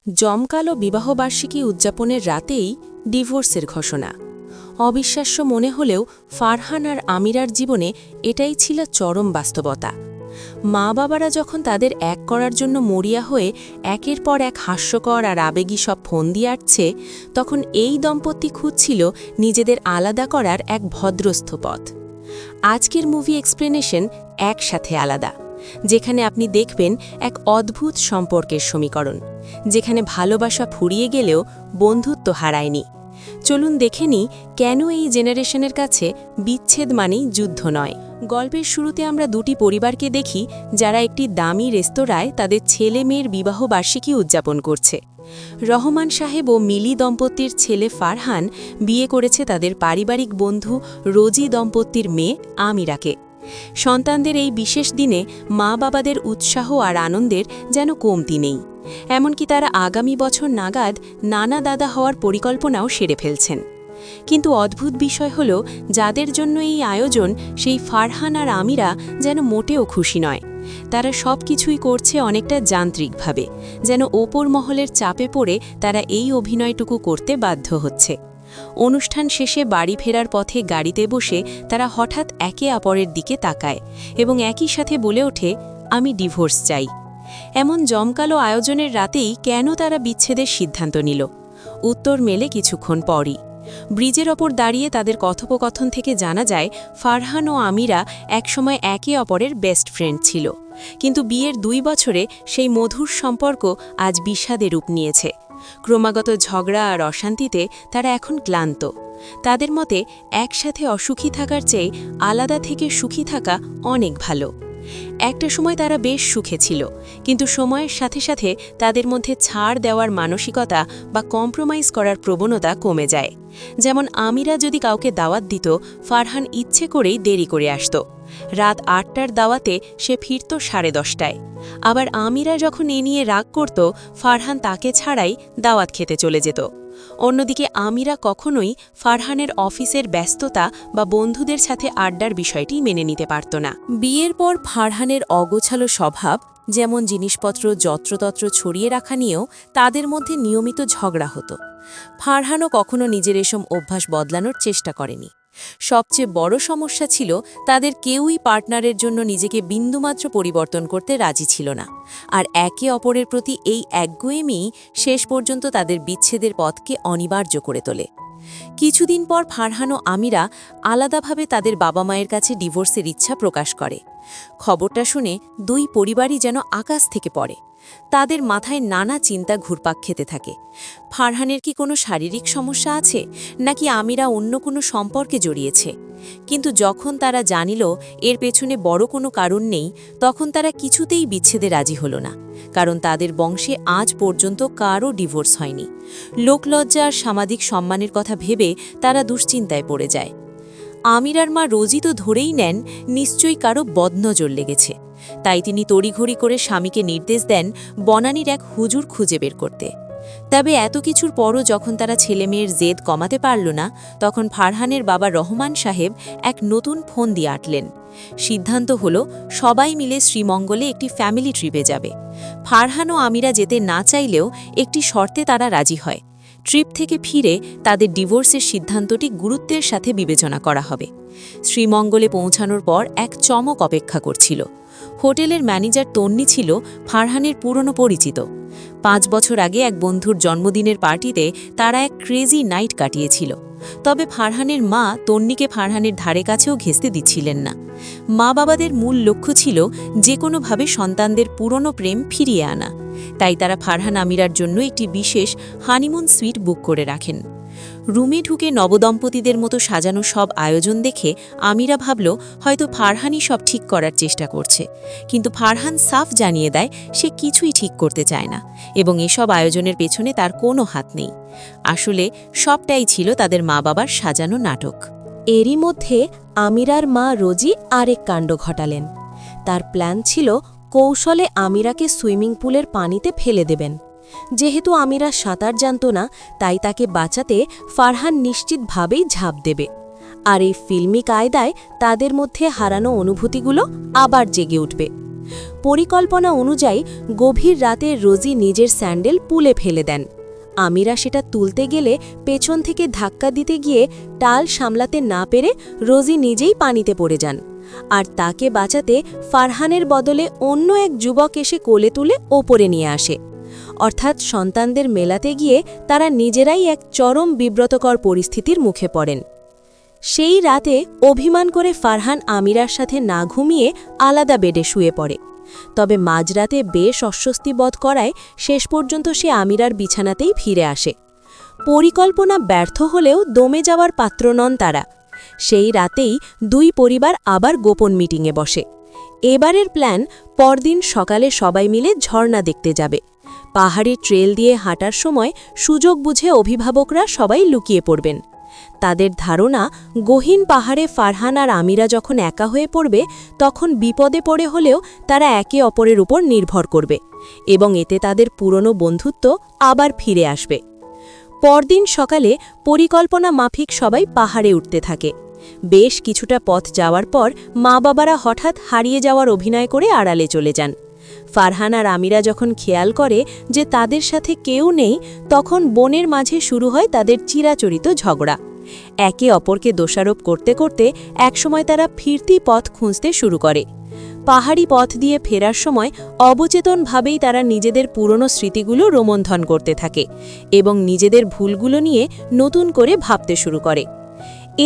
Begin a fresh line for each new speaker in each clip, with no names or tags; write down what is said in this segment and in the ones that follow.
জমকালো বিবাহবার্ষিকী উদযাপনের রাতেই ডিভোর্সের ঘোষণা। অবিশ্বাস্য মনে হলেও ফারহান আর আমিরার জীবনে এটাই ছিল চরম বাস্তবতা। মা বাবারা যখন তাদের এক করার জন্য মরিয়া হয়ে একের পর এক হাস্যকর আর আবেগী সব ফোন দিয়ে আসছে, তখন এই দম্পতি খুঁজছিল নিজেদের আলাদা করার এক ভদ্রস্থ পথ। আজকের মুভি এক্সপ্লেনেশন একসাথে আলাদা, যেখানে আপনি দেখবেন এক অদ্ভুত সম্পর্কের সমীকরণ, যেখানে ভালোবাসা ফুরিয়ে গেলেও বন্ধুত্ব হারায়নি। চলুন দেখে নিই কেন এই জেনারেশনের কাছে বিচ্ছেদ মানেই যুদ্ধ নয়। গল্পের শুরুতে আমরা দুটি পরিবারকে দেখি যারা একটি দামি রেস্তোরাঁয় তাদের ছেলে মেয়ের বিবাহবার্ষিকী উদযাপন করছে। রহমান সাহেব ও মিলি দম্পতির ছেলে ফারহান বিয়ে করেছে তাদের পারিবারিক বন্ধু রোজি দম্পতির মেয়ে আমিরাকে। সন্তানদের এই বিশেষ দিনে মা বাবাদের উৎসাহ আর আনন্দের যেন কমতি নেই। এমনকি তারা আগামী বছর নাগাদ নানা দাদা হওয়ার পরিকল্পনাও সেরে ফেলছেন। কিন্তু অদ্ভুত বিষয় হল, যাদের জন্য এই আয়োজন, সেই ফারহান আর আমিরা যেন মোটেও খুশি নয়। তারা সব কিছুই করছে অনেকটা যান্ত্রিকভাবে, যেন ওপর মহলের চাপে পড়ে তারা এই অভিনয়টুকু করতে বাধ্য হচ্ছে। অনুষ্ঠান শেষে বাড়ি ফেরার পথে গাড়িতে বসে তারা হঠাৎ একে অপরের দিকে তাকায় এবং একই সাথে বলে ওঠে, আমি ডিভোর্স চাই। এমন জমকালো আয়োজনের রাতেই কেন তারা বিচ্ছেদের সিদ্ধান্ত নিল? উত্তর মেলে কিছুক্ষণ পরই। ব্রিজের ওপর দাঁড়িয়ে তাদের কথোপকথন থেকে জানা যায়, ফারহান ও আমিরা একসময় একে অপরের বেস্ট ফ্রেন্ড ছিল, কিন্তু বিয়ের 2 বছরে সেই মধুর সম্পর্ক আজ বিষাদে রূপ নিয়েছে। ক্রমাগত ঝগড়া আর অশান্তিতে তারা এখন ক্লান্ত। তাদের মতে একসাথে অসুখী থাকার চেয়ে আলাদা থেকে সুখী থাকা অনেক ভালো। একটা সময় তারা বেশ সুখে ছিল, কিন্তু সময়ের সাথে সাথে তাদের মধ্যে ছাড় দেওয়ার মানসিকতা বা কম্প্রোমাইজ করার প্রবণতা কমে যায়। যেমন আমিরা যদি কাউকে দাওয়াত দিত, ফারহান ইচ্ছে করেই দেরি করে আসত। রাত 8টার দাওয়াতে সে ফিরত 10:30টায়। আবার আমিরা যখন এ নিয়ে রাগ করত, ফারহান তাকে ছাড়াই দাওয়াত খেতে চলে যেত। অন্যদিকে আমিরা কখনোই ফারহানের অফিসের ব্যস্ততা বা বন্ধুদের সাথে আড্ডার বিষয়টি মেনে নিতে পারত না। বিয়ের পর ফারহানের অগোছালো স্বভাব, যেমন জিনিসপত্র যত্রতত্র ছড়িয়ে রাখা নিয়েও তাদের মধ্যে নিয়মিত ঝগড়া হতো। ফারহানও কখনো নিজের এসব অভ্যাস বদলানোর চেষ্টা করেনি। সবচেয়ে বড় সমস্যা ছিল, তাদের কেউই পার্টনারের জন্য নিজেকে বিন্দুমাত্র পরিবর্তন করতে রাজি ছিল না। আর একে অপরের প্রতি এই একগুঁয়েমি শেষ পর্যন্ত তাদের বিচ্ছেদের পথকে অনিবার্য করে তোলে। কিছুদিন পর ফারহান ও আমিরা আলাদাভাবে তাদের বাবা মায়ের কাছে ডিভোর্সের ইচ্ছা প্রকাশ করে। খবরটা শুনে দুই পরিবারই যেন আকাশ থেকে পড়ে। তাদের মাথায় নানা চিন্তা ঘুরপাক খেতে থাকে। ফারহানের কি কোনো শারীরিক সমস্যা আছে, নাকি আমিরা অন্য কোনো সম্পর্কে জড়িয়েছে? কিন্তু যখন তারা জানিল এর পেছনে বড় কোনো কারণ নেই, তখন তারা কিছুতেই বিচ্ছেদে রাজি হল না। কারণ তাদের বংশে আজ পর্যন্ত কারও ডিভোর্স হয়নি। লোকলজ্জা আর সামাজিক সম্মানের কথা ভেবে তারা দুশ্চিন্তায় পড়ে যায়। আমিরার মা রোজি তো ধরেই নেন নিশ্চয়ই কারো বদনজর লেগেছে। তাই তিনি তড়িঘড়ি করে স্বামীকে নির্দেশ দেন বনানীর এক হুজুর খুঁজে বের করতে। তবে এত কিছুর পরও যখন তারা ছেলেমেয়ের জেদ কমাতে পারল না, তখন ফারহানের বাবা রহমান সাহেব এক নতুন ফোন দিয়ে আটলেন। সিদ্ধান্ত হলো সবাই মিলে শ্রীমঙ্গলে একটি ফ্যামিলি ট্রিপে যাবে। ফারহান ও আমিরা যেতে না চাইলেও একটি শর্তে তারা রাজি হয়। ট্রিপ থেকে ফিরে তাদের ডিভোর্সের সিদ্ধান্তটি গুরুত্বের সাথে বিবেচনা করা হবে। শ্রীমঙ্গলে পৌঁছানোর পর এক চমক অপেক্ষা করছিল। হোটেলের ম্যানেজার তন্নি ছিল ফারহানের পুরনো পরিচিত। 5 বছর আগে এক বন্ধুর জন্মদিনের পার্টিতে তারা এক ক্রেজি নাইট কাটিয়েছিল। তবে ফারহানের মা তন্নিকে ফারহানের ধারে কাছেও ঘেঁষতে দিচ্ছিলেন না। মা বাবাদের মূল লক্ষ্য ছিল যে কোনোভাবে সন্তানদের পুরনো প্রেম ফিরিয়ে আনা। তাই তারা ফারহান আমিরার জন্য একটি বিশেষ হানিমুন সুইট বুক করে রাখেন। রুমে ঢুকে নবদম্পতিদের মতো সাজানো সব আয়োজন দেখে আমিরা ভাবল হয়তো ফারহানই সব ঠিক করার চেষ্টা করছে। কিন্তু ফারহান সাফ জানিয়ে দেয় সে কিছুই ঠিক করতে চায় না এবং এসব আয়োজনের পেছনে তার কোনো হাত নেই। আসলে সবটাই ছিল তাদের মা বাবার সাজানো নাটক।
এরই মধ্যে আমিরার মা রোজি আরেক কাণ্ড ঘটালেন। তার প্ল্যান ছিল কৌশলে আমিরাকে সুইমিং পুলের পানিতে ফেলে দেবেন। যেহেতু আমিরা সাঁতার জানত না, তাই তাকে বাঁচাতে ফারহান নিশ্চিতভাবেই ঝাঁপ দেবে। আর এই ফিল্মি কায়দায় তাদের মধ্যে হারানো অনুভূতিগুলো আবার জেগে উঠবে। পরিকল্পনা অনুযায়ী গভীর রাতে রোজি নিজের স্যান্ডেল পুলে ফেলে দেন। আমিরা সেটা তুলতে গেলে পেছন থেকে ধাক্কা দিতে গিয়ে টাল সামলাতে না পেরে রোজি নিজেই পানিতে পড়ে যান, আর তাকে বাঁচাতে ফারহানের বদলে অন্য এক যুবক এসে কোলে তুলে ওপরে নিয়ে আসে। অর্থাৎ সন্তানদের মেলাতে গিয়ে তারা নিজেরাই এক চরম বিব্রতকর পরিস্থিতির মুখে পড়েন। সেই রাতে অভিমান করে ফারহান আমিরার সাথে না ঘুমিয়ে আলাদা বেডে শুয়ে পড়ে। তবে মাঝরাতে বেশ অস্বস্তি বোধ করায় শেষ পর্যন্ত সে আমিরার বিছানাতেই ফিরে আসে। পরিকল্পনা ব্যর্থ হলেও দমে যাওয়ার পাত্র নন তারা। সেই রাতেই দুই পরিবার আবার গোপন মিটিংয়ে বসে। এবারের প্ল্যান, পরদিন সকালে সবাই মিলে ঝর্ণা দেখতে যাবে। পাহাড়ি ট্রেল দিয়ে হাঁটার সময় সুযোগ বুঝে অভিভাবকরা সবাই লুকিয়ে পড়বেন। তাদের ধারণা, গহীন পাহাড়ে ফারহান আর আমিরা যখন একা হয়ে পড়বে তখন বিপদে পড়ে হলেও তারা একে অপরের উপর নির্ভর করবে এবং এতে তাদের পুরনো বন্ধুত্ব আবার ফিরে আসবে। পরদিন সকালে পরিকল্পনা মাফিক সবাই পাহাড়ে উঠতে থাকে। বেশ কিছুটা পথ যাওয়ার পর মা বাবারা হঠাৎ হারিয়ে যাওয়ার অভিনয় করে আড়ালে চলে যান। ফারহান আর আমিরা যখন খেয়াল করে যে তাদের সাথে কেউ নেই, তখন বনের মাঝে শুরু হয় তাদের চিরাচরিত ঝগড়া। একে অপরকে দোষারোপ করতে করতে একসময় তারা ফিরতি পথ খুঁজতে শুরু করে। পাহাড়ি পথ দিয়ে ফেরার সময় অবচেতনভাবেই তারা নিজেদের পুরনো স্মৃতিগুলো রোমন্থন করতে থাকে এবং নিজেদের ভুলগুলো নিয়ে নতুন করে ভাবতে শুরু করে।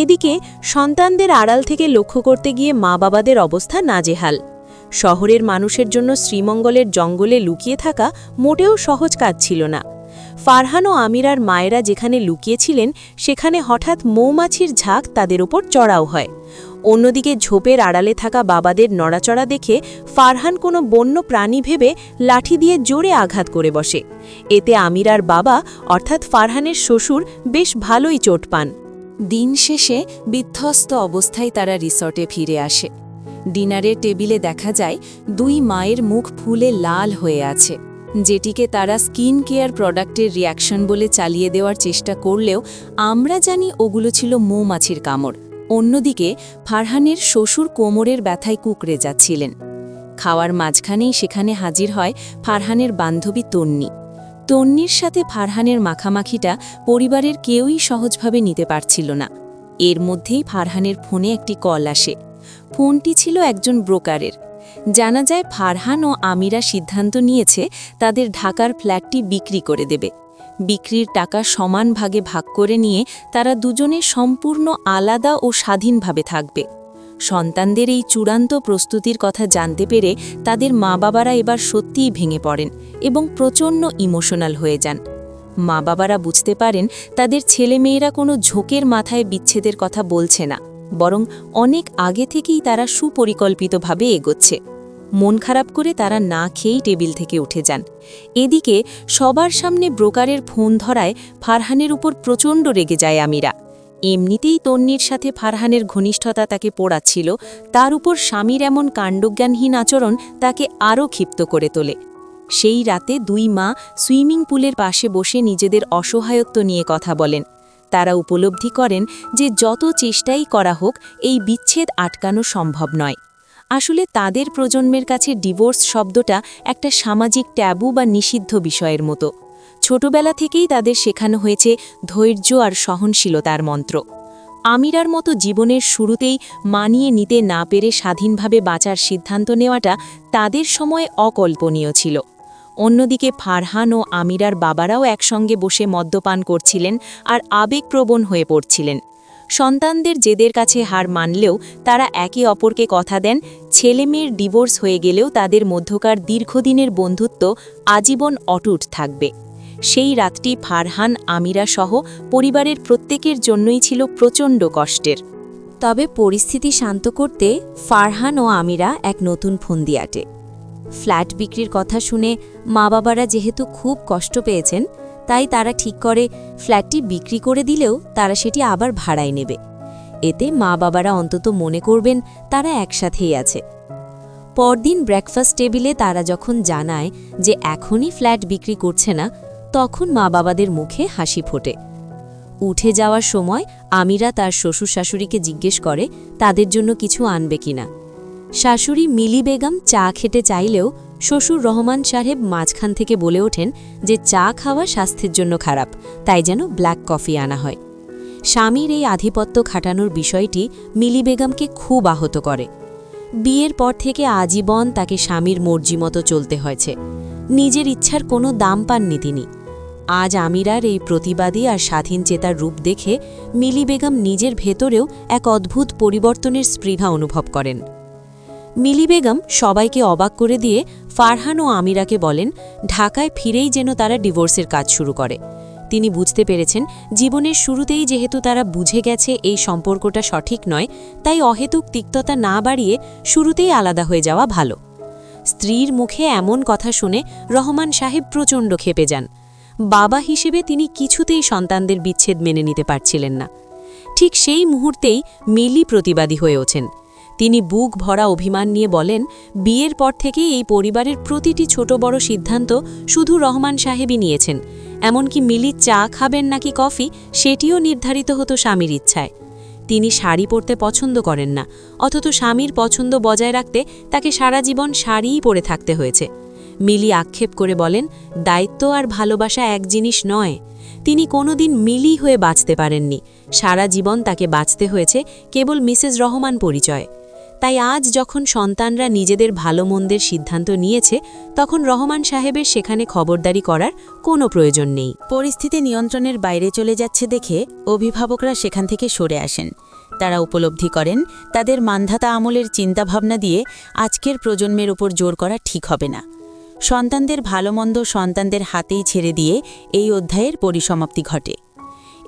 এদিকে সন্তানদের আড়াল থেকে লক্ষ্য করতে গিয়ে মা বাবাদের অবস্থা নাজেহাল। শহরের মানুষের জন্য শ্রীমঙ্গলের জঙ্গলে লুকিয়ে থাকা মোটেও সহজ কাজ ছিল না। ফারহান ও আমিরার মায়েরা যেখানে লুকিয়েছিলেন সেখানে হঠাৎ মৌমাছির ঝাঁক তাদের উপর চড়াও হয়। অন্যদিকে ঝোপের আড়ালে থাকা বাবাদের নড়াচড়া দেখে ফারহান কোনো বন্য প্রাণী ভেবে লাঠি দিয়ে জোরে আঘাত করে বসে। এতে আমিরার বাবা অর্থাৎ ফারহানের শ্বশুর বেশ ভালোই চোট পান।
দিন শেষে বিধ্বস্ত অবস্থায় তারা রিসর্টে ফিরে আসে। ডিনারের টেবিলে দেখা যায় দুই মায়ের মুখ ফুলে লাল হয়ে আছে, যেটিকে তারা স্কিন কেয়ার প্রোডাক্টের রিয়াকশন বলে চালিয়ে দেওয়ার চেষ্টা করলেও আমরা জানি ওগুলো ছিল মৌমাছির কামড়। অন্যদিকে ফারহানের শ্বশুর কোমরের ব্যথায় কুঁকড়ে যাচ্ছিলেন। খাওয়ার মাঝখানেই সেখানে হাজির হয় ফারহানের বান্ধবী তন্নি। তন্নির সাথে ফারহানের মাখামাখিটা পরিবারের কেউই সহজভাবে নিতে পারছিল না। এর মধ্যেই ফারহানের ফোনে একটি কল আসে। ফোনটি ছিল একজন ব্রোকারের। জানা যায় ফারহান ও আমিরা সিদ্ধান্ত নিয়েছে তাদের ঢাকার ফ্ল্যাটটি বিক্রি করে দেবে। বিক্রির টাকা সমান ভাগে ভাগ করে নিয়ে তারা দুজনে সম্পূর্ণ আলাদা ও স্বাধীনভাবে থাকবে। সন্তানদের এই চূড়ান্ত প্রস্তুতির কথা জানতে পেরে তাদের মা বাবারা এবার সত্যিই ভেঙে পড়েন এবং প্রচণ্ড ইমোশনাল হয়ে যান। মা বাবারা বুঝতে পারেন তাদের ছেলেমেয়েরা কোনো ঝোঁকের মাথায় বিচ্ছেদের কথা বলছে না, বরং অনেক আগে থেকেই তারা সুপরিকল্পিতভাবে এগোচ্ছে। মন খারাপ করে তারা না খেয়েই টেবিল থেকে উঠে যান। এদিকে সবার সামনে ব্রোকারের ফোন ধরায় ফারহানের উপর প্রচণ্ড রেগে যায় আমিরা। এমনিতেই তন্নির সাথে ফারহানের ঘনিষ্ঠতা তাকে পোড়াচ্ছিল, তার উপর স্বামীর এমন কাণ্ডজ্ঞানহীন আচরণ তাকে আরও ক্ষিপ্ত করে তোলে। সেই রাতে দুই মা সুইমিং পুলের পাশে বসে নিজেদের অসহায়ত্ব নিয়ে কথা বলেন। তারা উপলব্ধি করেন যে যত চেষ্টাই করা হোক এই বিচ্ছেদ আটকানো সম্ভব নয়। আসলে তাদের প্রজন্মের কাছে ডিভোর্স শব্দটা একটা সামাজিক ট্যাবু বা নিষিদ্ধ বিষয়ের মতো। ছোটবেলা থেকেই তাদের শেখানো হয়েছে ধৈর্য আর সহনশীলতার মন্ত্র। আমিরার মতো জীবনের শুরুতেই মানিয়ে নিতে না পেরে স্বাধীনভাবে বাঁচার সিদ্ধান্ত নেওয়াটা তাদের সময় অকল্পনীয় ছিল। অন্যদিকে ফারহান ও আমিরার বাবারাও একসঙ্গে বসে মদ্যপান করছিলেন আর আবেগপ্রবণ হয়ে পড়ছিলেন। সন্তানদের জেদের কাছে হার মানলেও তারা একে অপরকে কথা দেন ছেলেমেয়ের ডিভোর্স হয়ে গেলেও তাদের মধ্যকার দীর্ঘদিনের বন্ধুত্ব আজীবন অটুট থাকবে। সেই রাতটি ফারহান, আমিরা সহ পরিবারের প্রত্যেকের জন্যই ছিল প্রচণ্ড কষ্টের।
তবে পরিস্থিতি শান্ত করতে ফারহান ও আমিরা এক নতুন ফন্দি আটে। ফ্ল্যাট বিক্রির কথা শুনে মা বাবারা যেহেতু খুব কষ্ট পেয়েছেন, তাই তারা ঠিক করে ফ্ল্যাটটি বিক্রি করে দিলেও তারা সেটি আবার ভাড়ায় নেবে। এতে মা বাবারা অন্তত মনে করবেন তারা একসাথেই আছে। পরদিন ব্রেকফাস্ট টেবিলে তারা যখন জানায় যে এখনই ফ্ল্যাট বিক্রি করছে না, তখন মা বাবাদের মুখে হাসি ফোটে। উঠে যাওয়ার সময় আমিরা তার শ্বশুর শাশুড়িকে জিজ্ঞেস করে তাদের জন্য কিছু আনবে কিনা। শাশুড়ি মিলি বেগম চা খেতে চাইলেও শ্বশুর রহমান সাহেব মাঝখান থেকে বলে ওঠেন যে চা খাওয়া স্বাস্থ্যের জন্য খারাপ, তাই যেন ব্ল্যাক কফি আনা হয়। স্বামীর এই আধিপত্য খাটানোর বিষয়টি মিলি বেগমকে খুব আহত করে। বিয়ের পর থেকে আজীবন তাকে স্বামীর মর্জি মতো চলতে হয়েছে। নিজের ইচ্ছার কোনো দাম পাননি তিনি। আজ আমিরার এই প্রতিবাদী আর স্বাধীন চেতার রূপ দেখে মিলি বেগম নিজের ভেতরেও এক অদ্ভুত পরিবর্তনের স্পৃহা অনুভব করেন। মিলি বেগম সবাইকে অবাক করে দিয়ে ফারহান ও আমিরাকে বলেন ঢাকায় ফিরেই যেন তারা ডিভোর্সের কাজ শুরু করে। তিনি বুঝতে পেরেছেন জীবনের শুরুতেই যেহেতু তারা বুঝে গেছে এই সম্পর্কটা সঠিক নয়, তাই অহেতুক তিক্ততা না বাড়িয়ে শুরুতেই আলাদা হয়ে যাওয়া ভালো। স্ত্রীর মুখে এমন কথা শুনে রহমান সাহেব প্রচণ্ড ক্ষেপে যান। বাবা হিসেবে তিনি কিছুতেই সন্তানদের বিচ্ছেদ মেনে নিতে পারছিলেন না। ঠিক সেই মুহূর্তেই মিলি প্রতিবাদী হয়ে ওঠেন। তিনি বুক ভরা অভিমান নিয়ে বলেন বিয়ের পর থেকেই এই পরিবারের প্রতিটি ছোট বড় সিদ্ধান্ত শুধু রহমান সাহেবই নিয়েছেন। এমনকি মিলি চা খাবেন নাকি কফি সেটিও নির্ধারিত হতো স্বামীর ইচ্ছায়। তিনি শাড়ি পরতে পছন্দ করেন না, অথচ স্বামীর পছন্দ বজায় রাখতে তাকে সারা জীবন শাড়িই পরে থাকতে হয়েছে। মিলি আক্ষেপ করে বলেন দায়িত্ব আর ভালোবাসা এক জিনিস নয়। তিনি কোনোদিন মিলি হয়ে বাঁচতে পারেননি। সারা জীবন তাকে বাঁচতে হয়েছে কেবল মিসেস রহমান পরিচয়। তাই আজ যখন সন্তানরা নিজেদের ভালো মন্দের সিদ্ধান্ত নিয়েছে, তখন রহমান সাহেবের সেখানে খবরদারি করার কোনো প্রয়োজন নেই।
পরিস্থিতি নিয়ন্ত্রণের বাইরে চলে যাচ্ছে দেখে অভিভাবকরা সেখান থেকে সরে আসেন। তারা উপলব্ধি করেন তাদের মান্ধাতা আমলের চিন্তাভাবনা দিয়ে আজকের প্রজন্মের উপর জোর করা ঠিক হবে না। সন্তানদের ভালো মন্দ সন্তানদের হাতেই ছেড়ে দিয়ে এই অধ্যায়ের পরিসমাপ্তি ঘটে।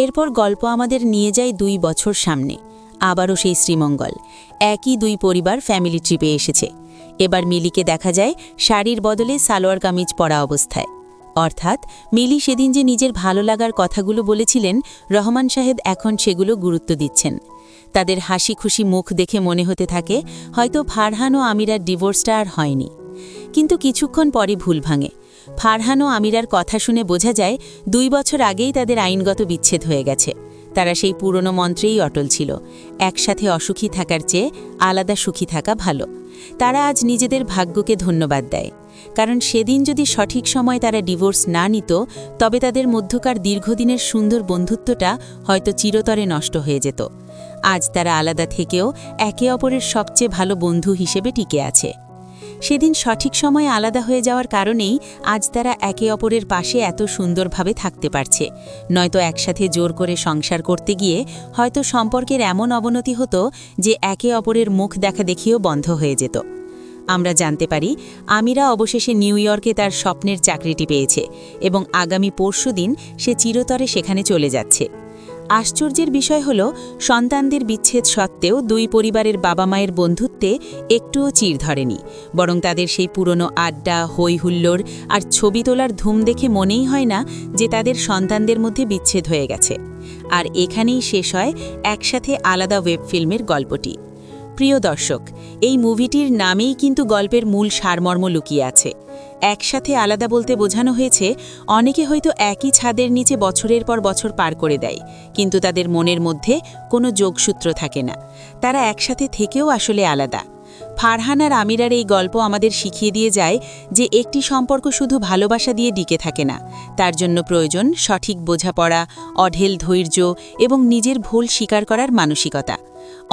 এরপর গল্প আমাদের নিয়ে যায় 2 বছর সামনে। আবারও সেই শ্রীমঙ্গল। একই 2 পরিবার ফ্যামিলি ট্রিপে এসেছে। এবার মিলিকে দেখা যায় শাড়ির বদলে সালোয়ার কামিজ পরা অবস্থায়। অর্থাৎ মিলি সেদিন যে নিজের ভালো লাগার কথাগুলো বলেছিলেন, রহমান সাহেব এখন সেগুলো গুরুত্ব দিচ্ছেন। তাদের হাসি খুশি মুখ দেখে মনে হতে থাকে হয়তো ফারহান ও আমিরার ডিভোর্সটা আর হয়নি। কিন্তু কিছুক্ষণ পরে ভুল ভাঙে। ফারহান ও আমিরার কথা শুনে বোঝা যায় 2 বছর আগেই তাদের আইনগত বিচ্ছেদ হয়ে গেছে। তারা সেই পুরনো মন্ত্রেই অটল ছিল, একসাথে অসুখী থাকার চেয়ে আলাদা সুখী থাকা ভালো। তারা আজ নিজেদের ভাগ্যকে ধন্যবাদ দেয়, কারণ সেদিন যদি সঠিক সময় তারা ডিভোর্স না নিত, তবে তাদের মধ্যকার দীর্ঘদিনের সুন্দর বন্ধুত্বটা হয়তো চিরতরে নষ্ট হয়ে যেত। আজ তারা আলাদা থেকেও একে অপরের সবচেয়ে ভালো বন্ধু হিসেবে টিকে আছে। সেদিন সঠিক সময়ে আলাদা হয়ে যাওয়ার কারণেই আজ তারা একে অপরের পাশে এত সুন্দরভাবে থাকতে পারছে। নয়তো একসাথে জোর করে সংসার করতে গিয়ে হয়তো সম্পর্কের এমন অবনতি হতো যে একে অপরের মুখ দেখা দেখিও বন্ধ হয়ে যেত। আমরা জানতে পারি আমিরা অবশেষে নিউ ইয়র্কে তার স্বপ্নের চাকরিটি পেয়েছে এবং আগামী পরশুদিন সে চিরতরে সেখানে চলে যাচ্ছে। আশ্চর্যের বিষয় হল সন্তানদের বিচ্ছেদ সত্ত্বেও 2 পরিবারের বাবা মায়ের বন্ধুত্বে একটুও চির ধরেনি, বরং তাদের সেই পুরনো আড্ডা, হই হুল্লোড় আর ছবি তোলার ধুম দেখে মনেই হয় না যে তাদের সন্তানদের মধ্যে বিচ্ছেদ হয়ে গেছে। আর এখানেই শেষ হয় একসাথে আলাদা ওয়েব ফিল্মের গল্পটি। প্রিয় দর্শক, এই মুভিটির নামেই কিন্তু গল্পের মূল সারমর্ম লুকিয়ে আছে। একসাথে আলাদা বলতে বোঝানো হয়েছে অনেকে হয়তো একই ছাদের নিচে বছরের পর বছর পার করে দেয়, কিন্তু তাদের মনের মধ্যে কোনো যোগসূত্র থাকে না। তারা একসাথে থেকেও আসলে আলাদা। ফারহান আর আমিরার এই গল্প আমাদের শিখিয়ে দিয়ে যায় যে একটি সম্পর্ক শুধু ভালোবাসা দিয়ে টিকে থাকে না, তার জন্য প্রয়োজন সঠিক বোঝাপড়া, অঢেল ধৈর্য এবং নিজের ভুল স্বীকার করার মানসিকতা।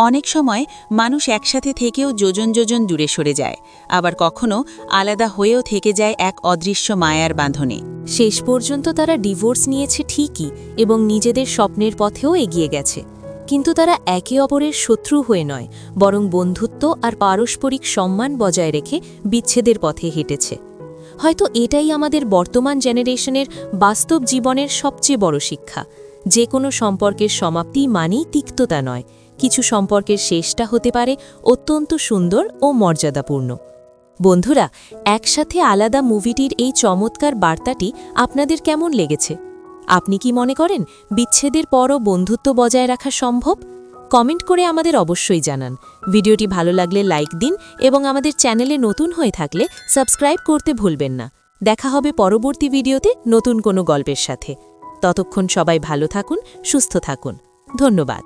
অনেক সময় মানুষ একসাথে থেকেও যোজন যোজন দূরে সরে যায়, আবার কখনো আলাদা হয়েও থেকে যায় এক অদৃশ্য মায়ার বাঁধনে।
শেষ পর্যন্ত তারা ডিভোর্স নিয়েছে ঠিকই এবং নিজেদের স্বপ্নের পথেও এগিয়ে গেছে, কিন্তু তারা একে অপরের শত্রু হয়ে নয়, বরং বন্ধুত্ব আর পারস্পরিক সম্মান বজায় রেখে বিচ্ছেদের পথে হেঁটেছে। হয়তো এটাই আমাদের বর্তমান জেনারেশনের বাস্তব জীবনের সবচেয়ে বড় শিক্ষা। যে কোনো সম্পর্কের সমাপ্তি মানেই তিক্ততা নয়, কিছু সম্পর্কের শেষটা হতে পারে অত্যন্ত সুন্দর ও মর্যাদাপূর্ণ। বন্ধুরা, একসাথে আলাদা মুভিটির এই চমৎকার বার্তাটি আপনাদের কেমন লেগেছে? আপনি কি মনে করেন বিচ্ছেদের পরও বন্ধুত্ব বজায় রাখা সম্ভব? কমেন্ট করে আমাদের অবশ্যই জানান। ভিডিওটি ভালো লাগলে লাইক দিন এবং আমাদের চ্যানেলে নতুন হয়ে থাকলে সাবস্ক্রাইব করতে ভুলবেন না। দেখা হবে পরবর্তী ভিডিওতে নতুন কোনো গল্পের সাথে। ততক্ষণ সবাই ভালো থাকুন, সুস্থ থাকুন। ধন্যবাদ।